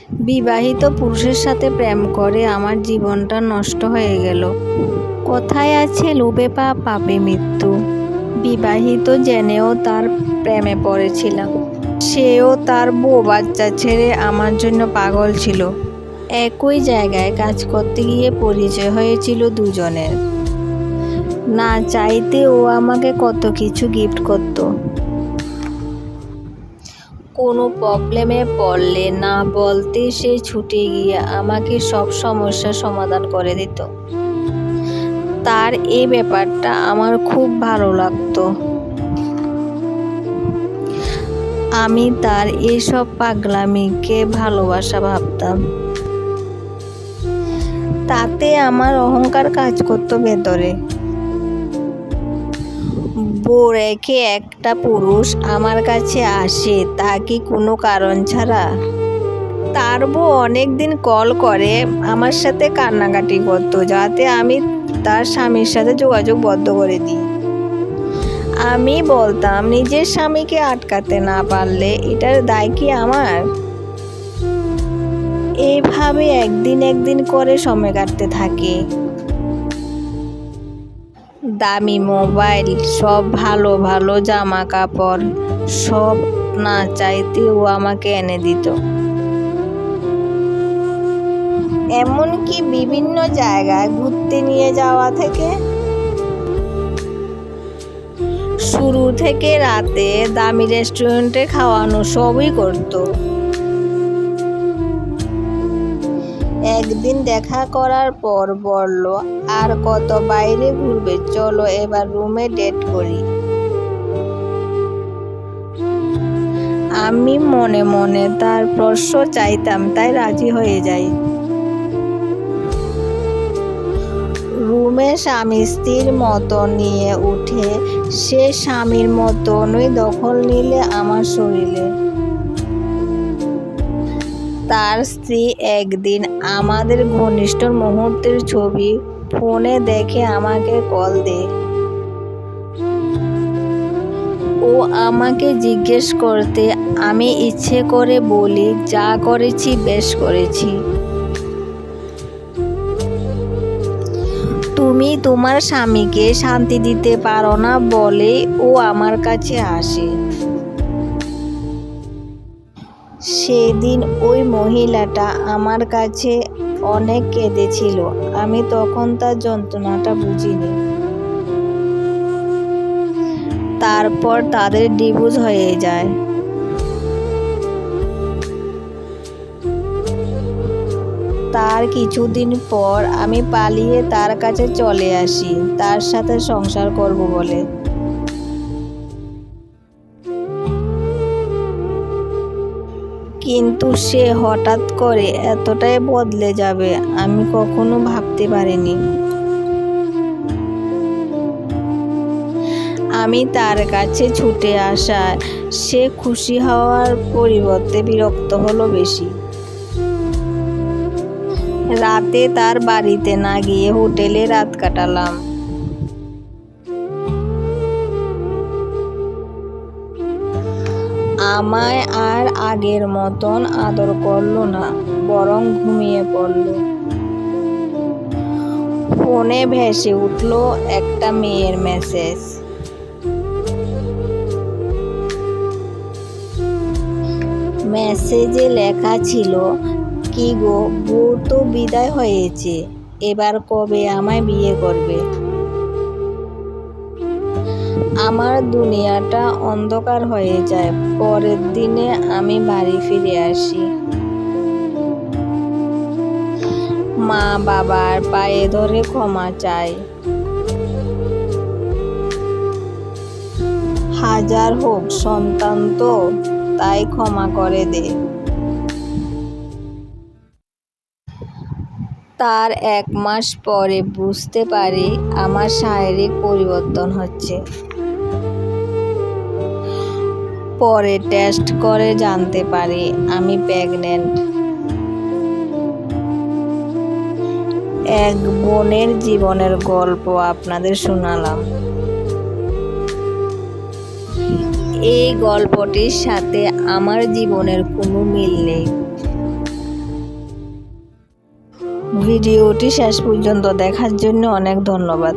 বিবাহিত পুরুষের সাথে প্রেম করে আমার জীবনটা নষ্ট হয়ে গেল। কথায় আছে লোভে পাপ পাপে মৃত্যু। বিবাহিত জেনেও তার প্রেমে পড়েছিলাম। সেও তার বউ বাচ্চা ছেড়ে আমার জন্য পাগল ছিল। একই জায়গায় কাজ করতে গিয়ে পরিচয় হয়েছিল দুজনের। না চাইতে ও আমাকে কত কিছু গিফট করত। কোনো প্রবলেমে পড়লে না বলতে সে ছুটে গিয়ে আমাকে সব সমস্যার সমাধান করে দিত। তার এই ব্যাপারটা আমার খুব ভালো লাগতো। আমি তার এসব পাগলামিকে ভালোবাসা ভাবতাম। তাতে আমার অহংকার কাজ করতো ভেতরে। বউ রেখে একটা পুরুষ আমার কাছে আসে, তা কি কোনো কারণ ছাড়া? তার বউ অনেকদিন কল করে আমার সাথে কান্নাকাটি করতো যাতে আমি তার স্বামীর সাথে যোগাযোগ বন্ধ করে দিই। আমি বলতাম, নিজের স্বামীকে আটকাতে না পারলে এটার দায় কি আমার? এইভাবে একদিন করে সময় কাটতে থাকে। দামি মোবাইল, সব ভালো ভালো জামা কাপড়, সব না চাইতেও আমাকে এনে দিত। এমনকি বিভিন্ন জায়গায় ঘুরতে নিয়ে যাওয়া থেকে শুরু থেকে রাতে দামি রেস্টুরেন্টে খাওয়ানো সবই করত। একদিন দেখা করার পর বলল, আর কত বাইরে ঘুরবে, চলো এবার রুমে ডেট করি। আমি মনে মনে তার স্পর্শ চাইতাম, তাই রাজি হয়ে যাই। রুমে স্বামী স্ত্রীর মতো নিয়ে উঠে সে স্বামীর মতনই দখল নিলে আমার শরীরে। তার স্ত্রী একদিন আমাদের ঘনিষ্ঠ মুহূর্তের ছবি ফোনে দেখে আমাকে কল দেয়। ও আমাকে জিজ্ঞেস করতে আমি ইচ্ছে করে বলি, যা করেছি বেশ করেছি। তুমি তোমার স্বামীকে শান্তি দিতে পারো না বলে ও আমার কাছে আসে। সেদিন ওই মহিলাটা আমার কাছে অনেক কেঁদেছিল। আমি তখন তার যন্ত্রণাটা বুঝিনি। তারপর তাদের ডিভোর্স হয়ে যায়। তার কিছুদিন পর আমি পালিয়ে তার কাছে চলে আসি তার সাথে সংসার করব বলে। কিন্তু সে হঠাৎ করে এতটাই বদলে যাবে আমি কখনো ভাবতে পারিনি। আমি তার কাছে ছুটে আসায় সে খুশি হওয়ার পরিবর্তে বিরক্ত হলো বেশি। রাতে তার বাড়িতে না গিয়ে হোটেলে রাত কাটালাম। আমায় আর আগের মতন আদর করলো না, বরং ঘুমিয়ে পড়ল। ফোনে ভেসে উঠল একটা মেয়ের মেসেজ। মেসেজে লেখা ছিল, কি গো, বউ তো বিদায় হয়েছে, এবার কবে আমায় বিয়ে করবে? আমার দুনিয়াটা অন্ধকার হয়ে যায়। পরের দিনে আমি বাড়ি ফিরে আসি। মা বাবার পায়ে ধরে ক্ষমা চাই। হাজার হোক সন্তান তো, তাই ক্ষমা করে দে। তার 1 মাস পরে বুঝতে পারি আমার শারীরিক পরিবর্তন হচ্ছে। পরে টেস্ট করে জানতে পারি আমি প্রেগনেন্ট। এক বোনের জীবনের গল্প আপনাদের শোনালাম। এই গল্পটির সাথে আমার জীবনের কোনো মিল নেই। ভিডিওটি শেষ পর্যন্ত দেখার জন্য অনেক ধন্যবাদ।